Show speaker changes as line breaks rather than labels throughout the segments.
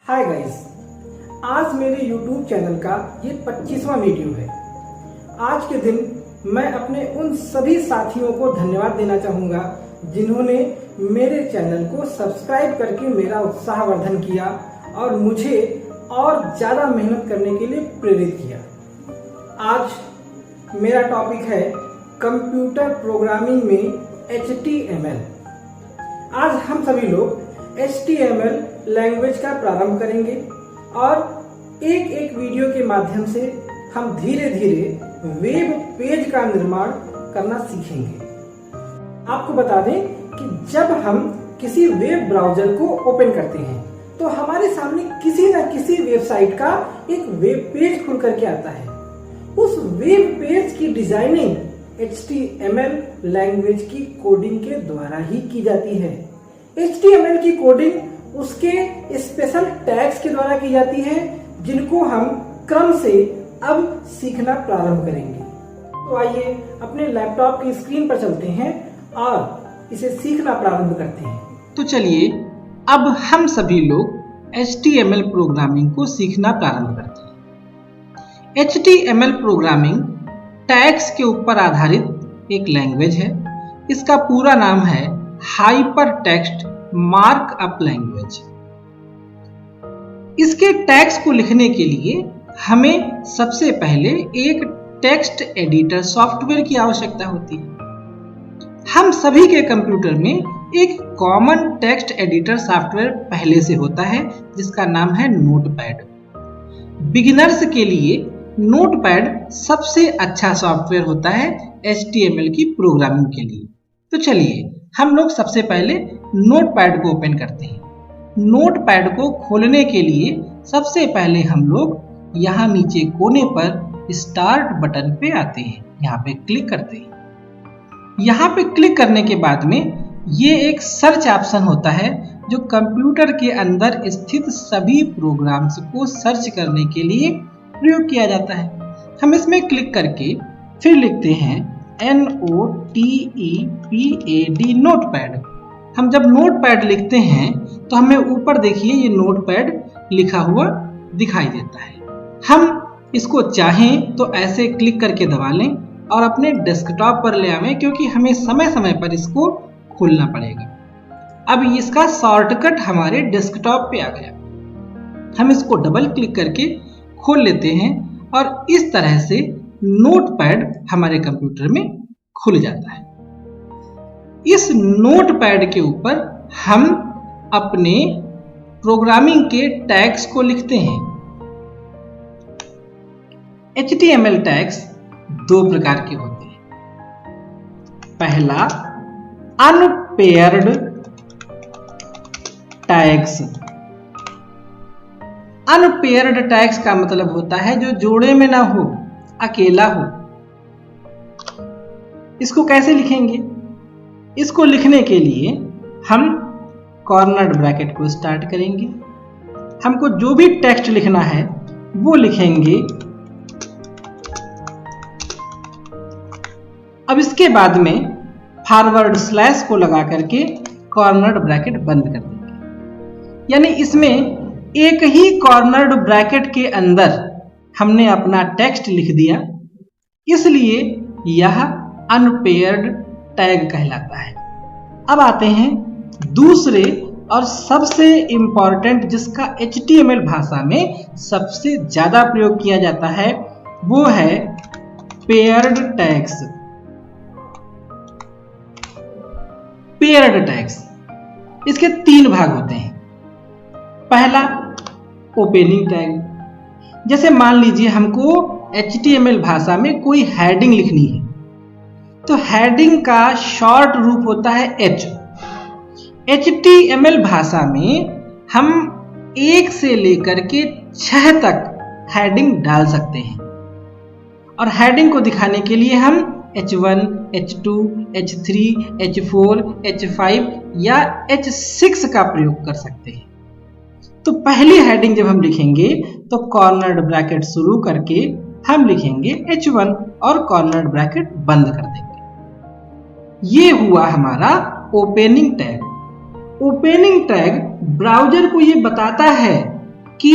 Hi guys, आज मेरे YouTube channel का ये 25वां वीडियो है। आज के दिन मैं अपने उन सभी साथियों को धन्यवाद देना चाहूँगा जिन्होंने मेरे चैनल को सब्सक्राइब करके मेरा उत्साहवर्धन किया और मुझे और ज़्यादा मेहनत करने के लिए प्रेरित किया। आज मेरा टॉपिक है कंप्यूटर प्रोग्रामिंग में HTML। आज हम सभी लोग HTML लैंग्वेज का प्रारंभ करेंगे और एक एक वीडियो के माध्यम से हम धीरे धीरे वेब पेज का निर्माण करना सीखेंगे। आपको बता दें कि जब हम किसी वेब ब्राउजर को ओपन करते हैं तो हमारे सामने किसी न किसी वेबसाइट का एक वेब पेज खुल करके आता है। उस वेब पेज की डिजाइनिंग HTML लैंग्वेज की कोडिंग के द्वारा ही की जाती है। HTML की कोडिंग उसके स्पेशल टैग्स के द्वारा की जाती है जिनको हम क्रम से अब सीखना प्रारंभ करेंगे। तो आइए अपने लैपटॉप की स्क्रीन पर चलते हैं और इसे सीखना प्रारंभ करते हैं।
तो चलिए अब हम सभी लोग HTML प्रोग्रामिंग को सीखना प्रारंभ करते हैं। HTML प्रोग्रामिंग टैग्स के ऊपर आधारित एक लैंग्वेज है। इसका पूरा नाम है हाइपर टेक्स्ट मार्कअप लैंग्वेज। इसके टैग्स को लिखने के लिए हमें सबसे पहले एक टेक्स्ट एडिटर सॉफ्टवेयर की आवश्यकता होती है। हम सभी के कंप्यूटर में एक कॉमन टेक्स्ट एडिटर सॉफ्टवेयर पहले से होता है जिसका नाम है नोटपैड। बिगिनर्स के लिए नोटपैड सबसे अच्छा सॉफ्टवेयर होता है HTML की प्रोग्रामिंग के लिए। तो चलिए हम लोग सबसे पहले नोटपैड को ओपन करते हैं। नोटपैड को खोलने के लिए सबसे पहले हम लोग यहाँ नीचे कोने पर स्टार्ट बटन पे आते हैं, यहाँ पे क्लिक करते हैं। यहाँ पे क्लिक करने के बाद में ये एक सर्च ऑप्शन होता है जो कंप्यूटर के अंदर स्थित सभी प्रोग्राम्स को सर्च करने के लिए प्रयोग किया जाता है। हम इसमें क्लिक करके फिर लिखते हैं NOTEPAD नोटपैड। हम जब नोटपैड लिखते हैं तो हमें ऊपर देखिए ये नोटपैड लिखा हुआ दिखाई देता है। हम इसको चाहें तो ऐसे क्लिक करके दबा लें और अपने डेस्कटॉप पर ले आवें क्योंकि हमें समय समय पर इसको खोलना पड़ेगा। अब इसका शॉर्टकट हमारे डेस्कटॉप पे आ गया। हम इसको डबल क्लिक करके खोल लेते हैं और इस तरह से नोटपैड हमारे कंप्यूटर में खुल जाता है। इस नोटपैड के ऊपर हम अपने प्रोग्रामिंग के टैग्स को लिखते हैं। HTML टैग्स दो प्रकार के होते हैं। पहला अनपेयर्ड टैग्स। अनपेयर्ड टैग्स का मतलब होता है जो जोड़े में ना हो, अकेला हो। इसको कैसे लिखेंगे? इसको लिखने के लिए हम कॉर्नर्ड ब्रैकेट को स्टार्ट करेंगे। हमको जो भी टेक्स्ट लिखना है वो लिखेंगे। अब इसके बाद में फॉरवर्ड स्लैश को लगा करके कॉर्नर्ड ब्रैकेट बंद कर देंगे। यानी इसमें एक ही कॉर्नर्ड ब्रैकेट के अंदर हमने अपना टेक्स्ट लिख दिया, इसलिए यह अनपेयर्ड टैग कहलाता है। अब आते हैं दूसरे और सबसे इंपॉर्टेंट जिसका HTML भाषा में सबसे ज्यादा प्रयोग किया जाता है वो है पेयर्ड टैग्स। पेयर्ड टैग्स इसके तीन भाग होते हैं। पहला ओपनिंग टैग। जैसे मान लीजिए हमको HTML भाषा में कोई हेडिंग लिखनी है तो हेडिंग का शॉर्ट रूप होता है H। HTML भाषा में हम 1 से लेकर के 6 तक हेडिंग डाल सकते हैं और हेडिंग को दिखाने के लिए हम H1, H2, H3, H4, H5 या H6 का प्रयोग कर सकते हैं। तो पहली हेडिंग जब हम लिखेंगे तो कॉर्नर्ड ब्रैकेट शुरू करके हम लिखेंगे H1 और कॉर्नर्ड ब्रैकेट बंद कर देंगे। ये हुआ हमारा opening tag. Opening tag browser को ये बताता है कि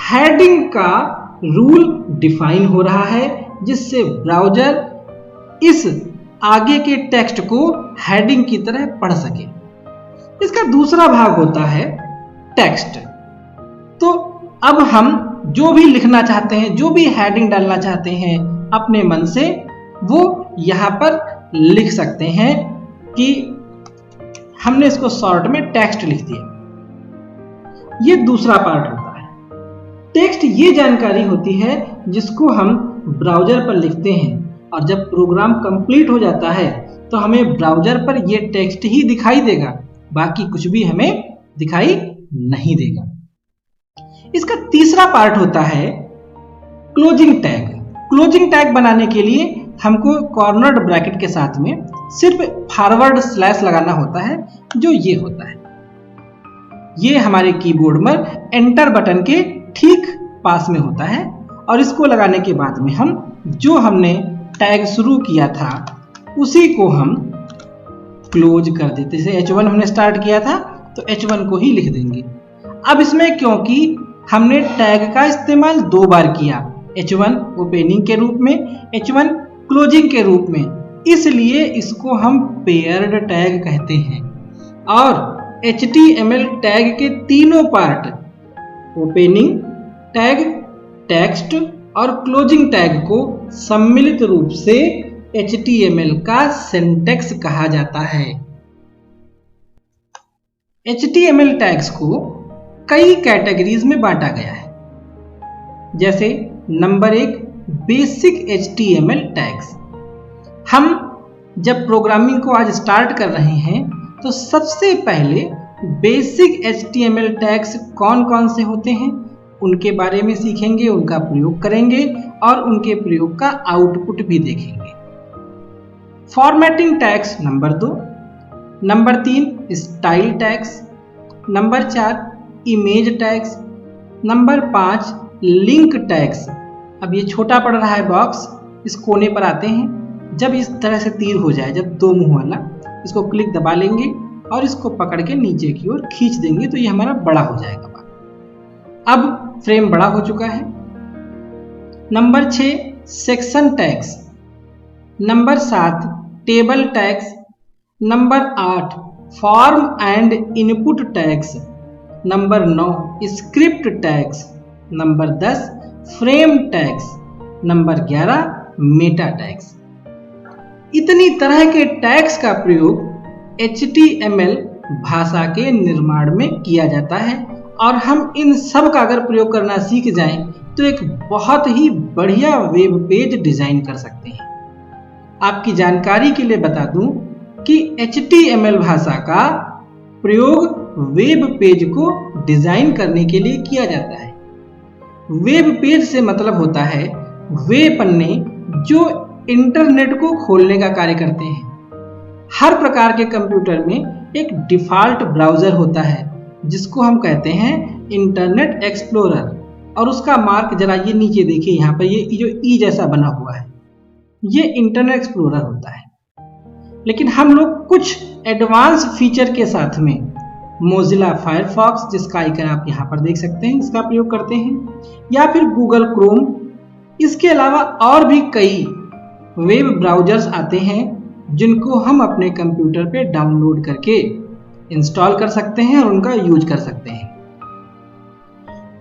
हेडिंग का रूल डिफाइन हो रहा है, जिससे ब्राउजर इस आगे के टेक्स्ट को हेडिंग की तरह पढ़ सके। इसका दूसरा भाग होता है टेक्स्ट। तो अब हम जो भी लिखना चाहते हैं, जो भी हेडिंग डालना चाहते हैं अपने मन से, वो यहाँ पर लिख सकते हैं कि हमने इसको शॉर्ट में टेक्स्ट लिख दिया। ये दूसरा पार्ट होता है। टेक्स्ट ये जानकारी होती है जिसको हम ब्राउजर पर लिखते हैं, और जब प्रोग्राम कंप्लीट हो जाता है तो हमें ब्राउजर पर ये टेक्स्ट ही दिखाई देगा, बाकी कुछ भी हमें दिखाई नहीं देगा। इसका तीसरा पार्ट होता है क्लोजिंग टैग। क्लोजिंग टैग बनाने के लिए हमको कॉर्नर्ड ब्रैकेट के साथ में सिर्फ फॉरवर्ड स्लैश लगाना होता है, जो ये होता है। ये हमारे कीबोर्ड में एंटर बटन के ठीक पास में होता है, और इसको लगाने के बाद में हम जो हमने टैग शुरू किया था उसी को हम क्लोज कर देते। जैसे H1 हमने स्टार्ट किया था तो H1 को ही लिख देंगे। अब इसमें क्योंकि हमने टैग का इस्तेमाल 2 बार किया, H1 ओपनिंग के रूप में, H1 क्लोजिंग के रूप में, इसलिए इसको हम पेयर्ड टैग कहते हैं। और HTML टैग के तीनों पार्ट, ओपनिंग टैग, टेक्स्ट और क्लोजिंग टैग को सम्मिलित रूप से HTML का सिंटैक्स कहा जाता है। HTML टैग्स को कई कैटेगरीज में बांटा गया है। जैसे नंबर 1, बेसिक HTML टैग्स। हम जब प्रोग्रामिंग को आज स्टार्ट कर रहे हैं तो सबसे पहले बेसिक HTML टैग्स कौन कौन से होते हैं उनके बारे में सीखेंगे, उनका प्रयोग करेंगे और उनके प्रयोग का आउटपुट भी देखेंगे। Formatting tags number 2, number 3 style tags, number 4 image tags, number 5 link tags. अब ये छोटा पड़ रहा है बॉक्स, इस कोने पर आते हैं। जब इस तरह से तीर हो जाए, जब 2 मुंह वाला, इसको क्लिक दबा लेंगे और इसको पकड़ के नीचे की ओर खींच देंगे तो ये हमारा बड़ा हो जाएगा। अब फ्रेम बड़ा हो चुका है। Number 6 section tags, number 7 table tags, number 8 form and input tags, number 9 script tags, number 10 frame tags, number 11 Meta tags. इतनी तरह के टैग्स का प्रयोग HTML भाषा के निर्माण में किया जाता है, और हम इन सब का अगर प्रयोग करना सीख जाएं तो एक बहुत ही बढ़िया वेब पेज डिजाइन कर सकते हैं। आपकी जानकारी के लिए बता दूं कि HTML भाषा का प्रयोग वेब पेज को डिजाइन करने के लिए किया जाता है। वेब पेज से मतलब होता है वे पन्ने जो इंटरनेट को खोलने का कार्य करते हैं। हर प्रकार के कंप्यूटर में एक डिफॉल्ट ब्राउजर होता है जिसको हम कहते हैं इंटरनेट एक्सप्लोरर, और उसका मार्क जरा ये नीचे देखिए, यहाँ पर ये जो ई जैसा बना हुआ है, ये इंटरनेट एक्सप्लोरर होता है। लेकिन हम लोग कुछ एडवांस फीचर के साथ में मोजिला फायरफॉक्स, जिसका आइकन आप यहाँ पर देख सकते हैं, इसका प्रयोग करते हैं, या फिर गूगल क्रोम। इसके अलावा और भी कई वेब ब्राउजर्स आते हैं जिनको हम अपने कंप्यूटर पे डाउनलोड करके इंस्टॉल कर सकते हैं और उनका यूज कर सकते हैं।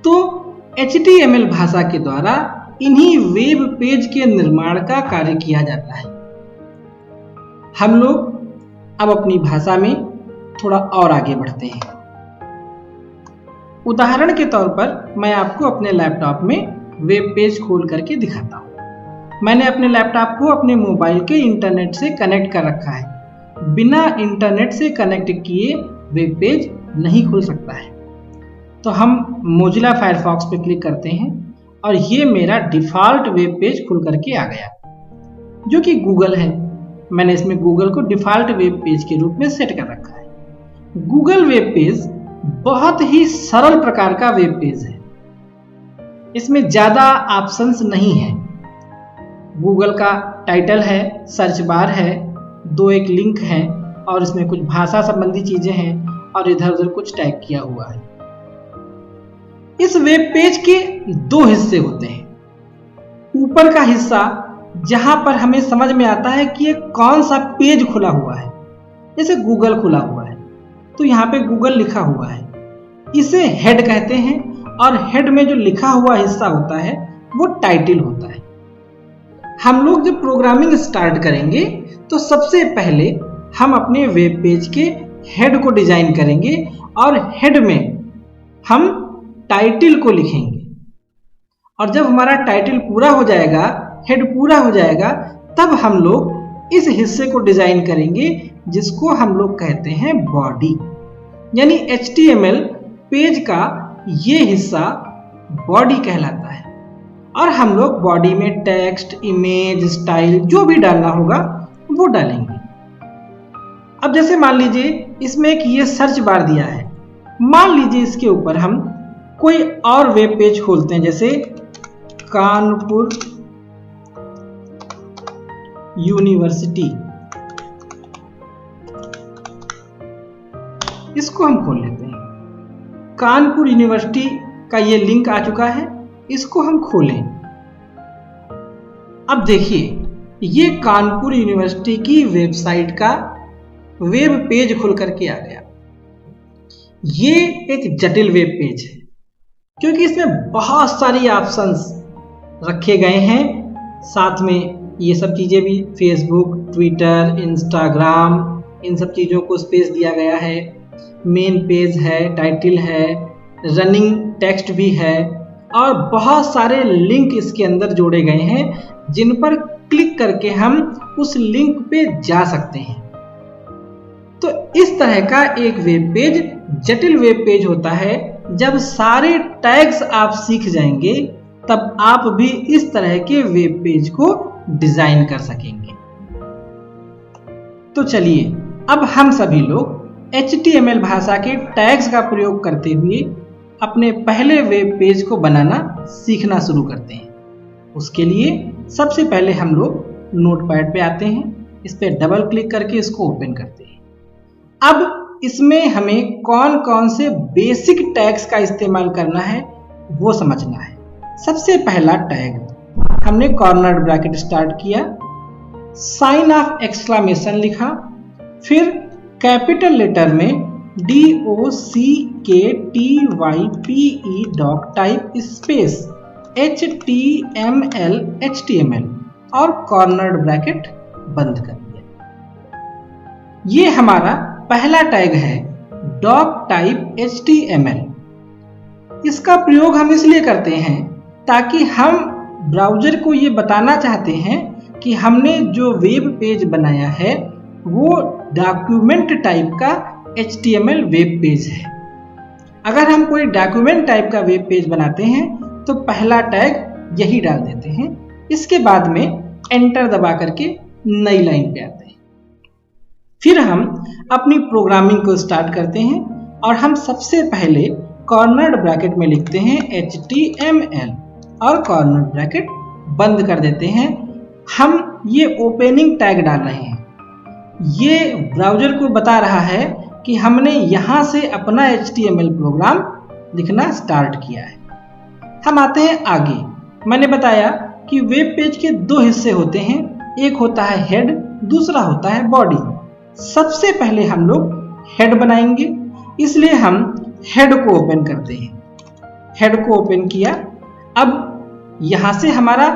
तो HTML भाषा के द्वारा इन्हीं वेब पेज के निर्माण का कार्य किया जाता है। हम लोग अब अपनी भाषा में थोड़ा और आगे बढ़ते हैं। उदाहरण के तौर पर मैं आपको अपने लैपटॉप में वेब पेज खोल करके दिखाता हूँ। मैंने अपने लैपटॉप को अपने मोबाइल के इंटरनेट से कनेक्ट कर रखा है। बिना इंटरनेट से कनेक्ट किए वेब पेज नहीं खुल सकता है। तो हम मोजिला फायरफॉक्स पे क्लिक करते हैं और ये मेरा डिफ़ॉल्ट वेब पेज खुल करके आ गया, जो कि गूगल है। मैंने इसमें गूगल को डिफ़ॉल्ट वेब पेज के रूप में सेट कर रखा है। गूगल वेब पेज बहुत ही सरल प्रकार का वेब पेज है। इसमें ज़्यादा ऑप्शंस नहीं है। गूगल का टाइटल है, सर्च बार है, 2 एक लिंक हैं और इसमें कुछ भाषा संबंधी चीज़ें हैं और इधर उधर कुछ टैग किया हुआ है। इस वेब पेज के दो हिस्से होते हैं। ऊपर का हिस्सा जहां पर हमें समझ में आता है कि ये कौन सा पेज खुला हुआ है, जैसे गूगल खुला हुआ है तो यहाँ पे गूगल लिखा हुआ है, इसे हेड कहते हैं। और हेड में जो लिखा हुआ हिस्सा होता है वो टाइटल होता है। हम लोग जब प्रोग्रामिंग स्टार्ट करेंगे तो सबसे पहले हम अपने वेब पेज के हेड को डिजाइन करेंगे और हेड में हम टाइटल को लिखेंगे। और जब हमारा टाइटल पूरा हो जाएगा, हेड पूरा हो जाएगा, तब हम लोग इस हिस्से को डिजाइन करेंगे जिसको हम लोग कहते हैं बॉडी। यानी HTML पेज का ये हिस्सा बॉडी कहलाता है। और हम लोग बॉडी में टेक्स्ट, इमेज, स्टाइल जो भी डालना होगा वो डालेंगे। अब जैसे मान लीजिए इसमें एक ये सर्च बार दिया है, मान लीजिए इसके ऊपर हम कोई और वेब पेज खोलते हैं, जैसे कानपुर यूनिवर्सिटी, इसको हम खोल लेते हैं। कानपुर यूनिवर्सिटी का ये लिंक आ चुका है, इसको हम खोलें। अब देखिए ये कानपुर यूनिवर्सिटी की वेबसाइट का वेब पेज खुल करके आ गया। ये एक जटिल वेब पेज है क्योंकि इसमें बहुत सारी ऑप्शंस रखे गए हैं। साथ में ये सब चीज़ें भी, फेसबुक, ट्विटर, इंस्टाग्राम, इन सब चीज़ों को स्पेस दिया गया है। मेन पेज है, टाइटल है, रनिंग टेक्स्ट भी है और बहुत सारे लिंक इसके अंदर जोड़े गए हैं जिन पर क्लिक करके हम उस लिंक पे जा सकते हैं। तो इस तरह का एक वेब पेज जटिल वेब पेज होता है। जब सारे टैग्स आप सीख जाएंगे तब आप भी इस तरह के वेब पेज को डिजाइन कर सकेंगे। तो चलिए अब हम सभी लोग HTML भाषा के टैग्स का प्रयोग करते हुए अपने पहले वेब पेज को बनाना सीखना शुरू करते हैं। उसके लिए सबसे पहले हम लोग नोटपैड पे आते हैं, इस पर डबल क्लिक करके इसको ओपन करते हैं। अब इसमें हमें कौन कौन से बेसिक टैग्स का इस्तेमाल करना है वो समझना है। सबसे पहला टैग हमने कॉर्नर ब्रैकेट स्टार्ट किया, साइन ऑफ एक्सक्लेमेशन लिखा, फिर कैपिटल लेटर में DOCKTYPE doc type space HTML और कॉर्नर ब्रैकेट बंद कर दिया। ये हमारा पहला टैग है डॉक टाइप HTML। इसका प्रयोग हम इसलिए करते हैं ताकि हम ब्राउज़र को ये बताना चाहते हैं कि हमने जो वेब पेज बनाया है वो डॉक्यूमेंट टाइप का HTML वेब पेज है। अगर हम कोई डॉक्यूमेंट टाइप का वेब पेज बनाते हैं तो पहला टैग यही डाल देते हैं। इसके बाद में एंटर दबा करके नई लाइन पे आते हैं। फिर हम अपनी प्रोग्रामिंग को स्टार्ट करते हैं और हम सबसे पहले कॉर्नर ब्रैकेट में लिखते हैं HTML और कॉर्नर ब्रैकेट बंद कर देते हैं। हम ये ओपनिंग टैग डाल रहे हैं। ये ब्राउज़र को बता रहा है कि हमने यहाँ से अपना HTML प्रोग्राम लिखना स्टार्ट किया है। हम आते हैं आगे। मैंने बताया कि वेब पेज के दो हिस्से होते हैं, एक होता है हेड, दूसरा होता है बॉडी। सबसे पहले हम लोग हेड बनाएंगे, इसलिए हम हेड को ओपन करते हैं। हेड को ओपन किया। अब यहाँ से हमारा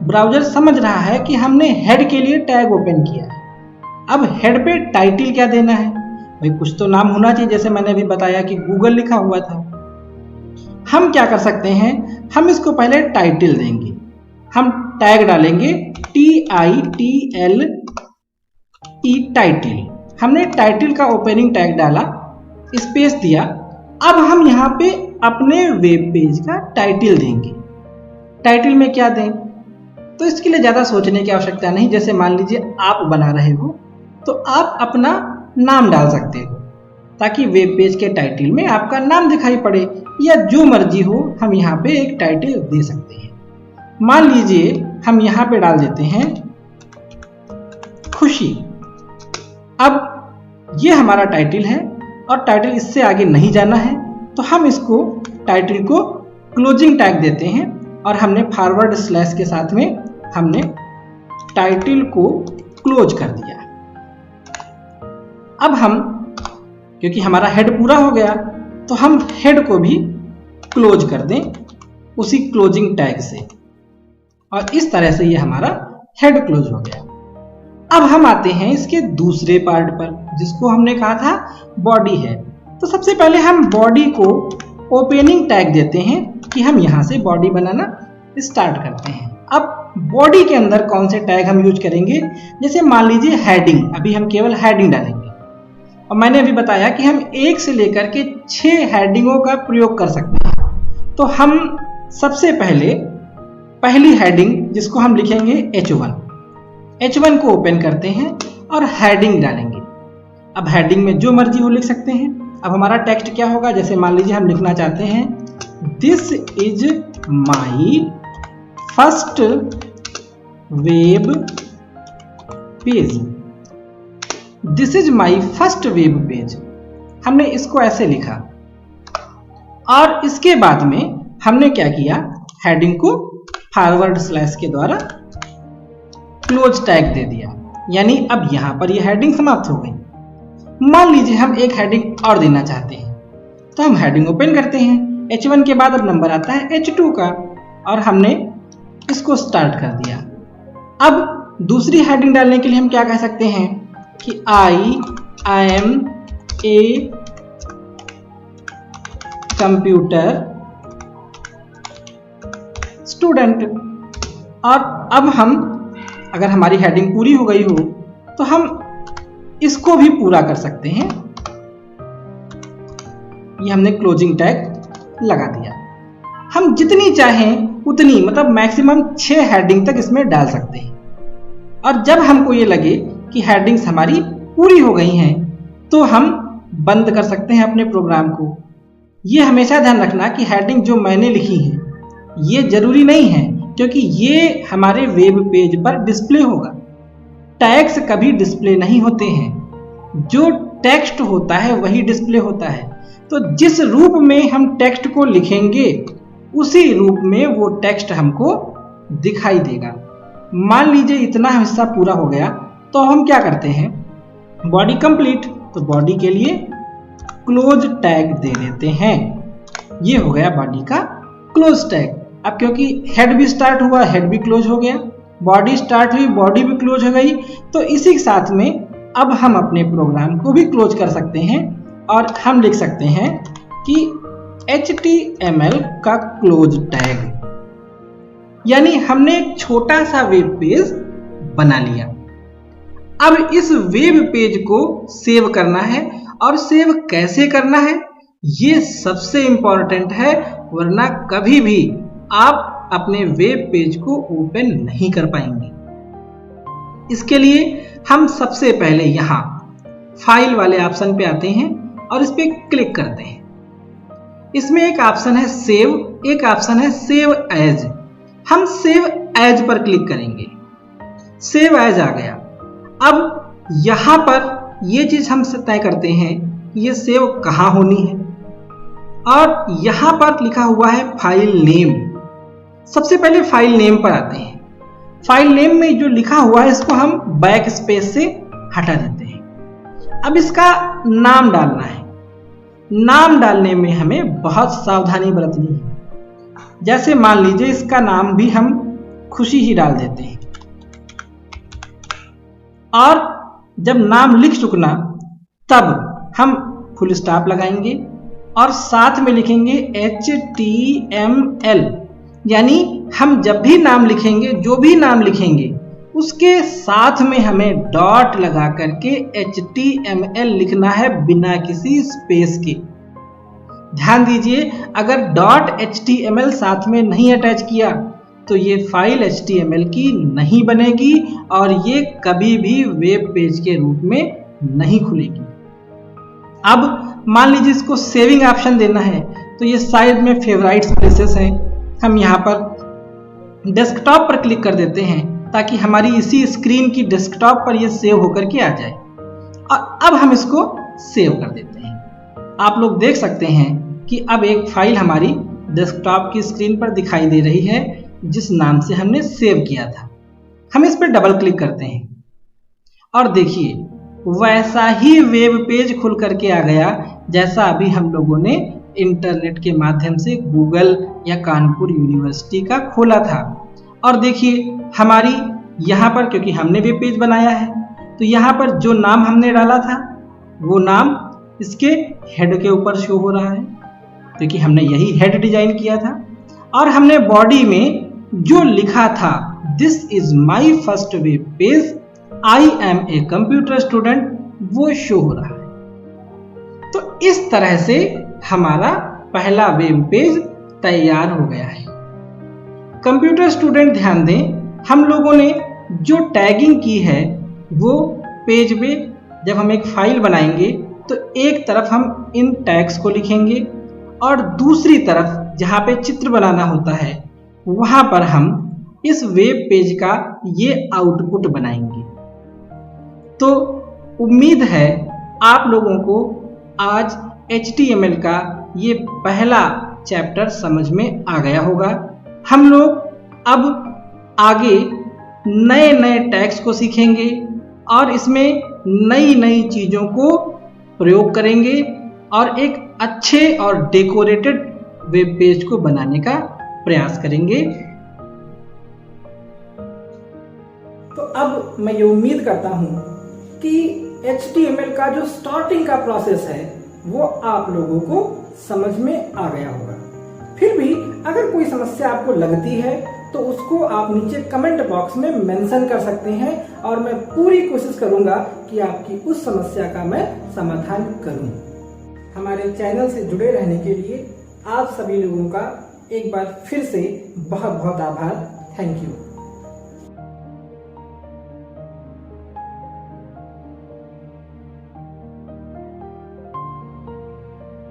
ब्राउज़र समझ रहा है कि हमने हेड के लिए टैग ओपन किया है। अब हेड पे टाइटल क्या देना है, भाई कुछ तो नाम होना चाहिए। जैसे मैंने अभी बताया कि गूगल लिखा हुआ था। हम क्या कर सकते हैं, हम इसको पहले टाइटल देंगे। हम टैग डालेंगे TITLE टाइटल। हमने टाइटल का ओपनिंग टैग डाला, स्पेस दिया। अब हम यहाँ पे अपने वेब पेज का टाइटल देंगे। टाइटल में क्या दें, तो इसके लिए ज़्यादा सोचने की आवश्यकता नहीं। जैसे मान लीजिए आप बना रहे हो तो आप अपना नाम डाल सकते हो ताकि वेब पेज के टाइटल में आपका नाम दिखाई पड़े, या जो मर्जी हो हम यहाँ पे एक टाइटल दे सकते हैं। मान लीजिए हम यहाँ पे डाल देते हैं खुशी। अब ये हमारा टाइटल है और टाइटल इससे आगे नहीं जाना है, तो हम इसको टाइटल को क्लोजिंग टैग देते हैं और हमने फॉरवर्ड स्लैश के साथ में हमने टाइटल को क्लोज कर दिया। अब हम, क्योंकि हमारा हेड पूरा हो गया, तो हम हेड को भी क्लोज कर दें उसी क्लोजिंग टैग से, और इस तरह से ये हमारा हेड क्लोज हो गया। अब हम आते हैं इसके दूसरे पार्ट पर, जिसको हमने कहा था बॉडी है। तो सबसे पहले हम बॉडी को ओपनिंग टैग देते हैं कि हम यहां से बॉडी बनाना स्टार्ट करते हैं। अब बॉडी के अंदर कौन से टैग हम यूज करेंगे, जैसे मान लीजिए हेडिंग, अभी हम केवल हेडिंग डालेंगे, और मैंने अभी बताया कि हम 1 से लेकर के 6 हेडिंगों का प्रयोग कर सकते हैं। तो हम सबसे पहले पहली हेडिंग, जिसको हम लिखेंगे H1 को ओपन करते हैं और हेडिंग डालेंगे। अब हेडिंग में जो मर्जी वो लिख सकते हैं। अब हमारा टेक्स्ट क्या होगा, जैसे मान लीजिए हम लिखना चाहते हैं this is my first web page. This is my first web page, हमने इसको ऐसे लिखा, और इसके बाद में हमने क्या किया, हेडिंग को फॉरवर्ड स्लैश के द्वारा क्लोज टैग दे दिया। यानी अब यहां पर ये हेडिंग समाप्त हो गई। मान लीजिए हम एक हेडिंग और देना चाहते हैं, तो हम हेडिंग ओपन करते हैं, H1 के बाद अब नंबर आता है H2 का, और हमने इसको स्टार्ट कर दिया। अब दूसरी हेडिंग डालने के लिए हम क्या कह सकते हैं कि I am a computer student. और अब हम, अगर हमारी हेडिंग पूरी हो गई हो, तो हम इसको भी पूरा कर सकते हैं। ये हमने क्लोजिंग टैग लगा दिया। हम जितनी चाहें उतनी, मतलब मैक्सिमम 6 हेडिंग तक इसमें डाल सकते हैं। और जब हमको ये लगे कि हेडिंग्स हमारी पूरी हो गई हैं, तो हम बंद कर सकते हैं अपने प्रोग्राम को। ये हमेशा ध्यान रखना कि हेडिंग जो मैंने लिखी है ये जरूरी नहीं है, क्योंकि ये हमारे वेब पेज पर डिस्प्ले होगा। टैग्स कभी डिस्प्ले नहीं होते हैं, जो टेक्स्ट होता है वही डिस्प्ले होता है। तो जिस रूप में हम टेक्स्ट को लिखेंगे उसी रूप में वो टेक्स्ट हमको दिखाई देगा। मान लीजिए इतना हिस्सा पूरा हो गया, तो हम क्या करते हैं, बॉडी कंप्लीट, तो बॉडी के लिए क्लोज टैग दे देते हैं। ये हो गया बॉडी का क्लोज टैग। अब क्योंकि हेड भी स्टार्ट हुआ, हेड भी क्लोज हो गया, बॉडी स्टार्ट हुई, बॉडी भी क्लोज हो गई, तो इसी के साथ में अब हम अपने प्रोग्राम को भी क्लोज कर सकते हैं और हम लिख सकते हैं कि HTML का क्लोज टैग। यानी हमने एक छोटा सा वेब पेज बना लिया। अब इस वेब पेज को सेव करना है, और सेव कैसे करना है ये सबसे इंपॉर्टेंट है, वरना कभी भी आप अपने वेब पेज को ओपन नहीं कर पाएंगे। इसके लिए हम सबसे पहले यहां फाइल वाले ऑप्शन पे आते हैं और इस पे क्लिक करते हैं। इसमें एक ऑप्शन है सेव, एक ऑप्शन है सेव एज। हम सेव एज पर क्लिक करेंगे। सेव एज आ गया। अब यहां पर ये चीज हम तय करते हैं ये सेव कहां होनी है, और यहां पर लिखा हुआ है फाइल नेम। सबसे पहले फाइल नेम पर आते हैं। फाइल नेम में जो लिखा हुआ है इसको हम बैक स्पेस से हटा देते हैं। अब इसका नाम डालना है। नाम डालने में हमें बहुत सावधानी बरतनी है। जैसे मान लीजिए इसका नाम भी हम खुशी ही डाल देते हैं, और जब नाम लिख चुकना तब हम फुल स्टॉप लगाएंगे और साथ में लिखेंगे HTML। यानी हम जब भी नाम लिखेंगे, जो भी नाम लिखेंगे, उसके साथ में हमें डॉट लगा करके HTML लिखना है बिना किसी स्पेस के। ध्यान दीजिए, अगर डॉट HTML साथ में नहीं अटैच किया तो ये फाइल HTML की नहीं बनेगी और ये कभी भी वेब पेज के रूप में नहीं खुलेगी। अब मान लीजिए इसको सेविंग ऑप्शन देना है, तो ये साइड में फेवराइट्स प्लेसेस हैं, हम यहाँ पर डेस्कटॉप पर क्लिक कर देते हैं ताकि हमारी इसी स्क्रीन की डेस्कटॉप पर ये सेव होकर के आ जाए। और अब हम इसको सेव कर देते हैं। आप लोग देख सकते हैं कि अब एक फाइल हमारी डेस्कटॉप की स्क्रीन पर दिखाई दे रही है जिस नाम से हमने सेव किया था। हम इस पर डबल क्लिक करते हैं और देखिए वैसा ही वेब पेज खुल करके आ गया जैसा अभी हम लोगों ने इंटरनेट के माध्यम से गूगल या कानपुर यूनिवर्सिटी का खोला था। और देखिए हमारी यहाँ पर, क्योंकि हमने वेब पेज बनाया है, तो यहाँ पर जो नाम हमने डाला था वो नाम इसके हेड के ऊपर शो हो रहा है, क्योंकि हमने यही हेड डिजाइन किया था। और हमने बॉडी में जो लिखा था this is my first web page, I am a computer student, वो शो हो रहा है। तो इस तरह से हमारा पहला वेब पेज तैयार हो गया है। कंप्यूटर स्टूडेंट ध्यान दें, हम लोगों ने जो टैगिंग की है वो पेज पे जब हम एक फाइल बनाएंगे तो एक तरफ हम इन टैग्स को लिखेंगे और दूसरी तरफ जहाँ पे चित्र बनाना होता है वहाँ पर हम इस वेब पेज का ये आउटपुट बनाएंगे। तो उम्मीद है आप लोगों को आज HTML का ये पहला चैप्टर समझ में आ गया होगा। हम लोग अब आगे नए नए टैग्स को सीखेंगे और इसमें नई नई चीज़ों को प्रयोग करेंगे और एक अच्छे और डेकोरेटेड वेब पेज को बनाने का प्रयास करेंगे।
तो अब मैं ये उम्मीद करता हूँ कि HTML का जो स्टार्टिंग का प्रोसेस है वो आप लोगों को समझ में आ गया होगा। फिर भी अगर कोई समस्या आपको लगती है तो उसको आप नीचे कमेंट बॉक्स में मेंशन कर सकते हैं और मैं पूरी कोशिश करूंगा कि आपकी उस समस्या का मैं समाधान करूं। हमारे चैनल से जुड़े रहने के लिए आप सभी लोगों का एक बार फिर से बहुत बहुत आभार। Thank you.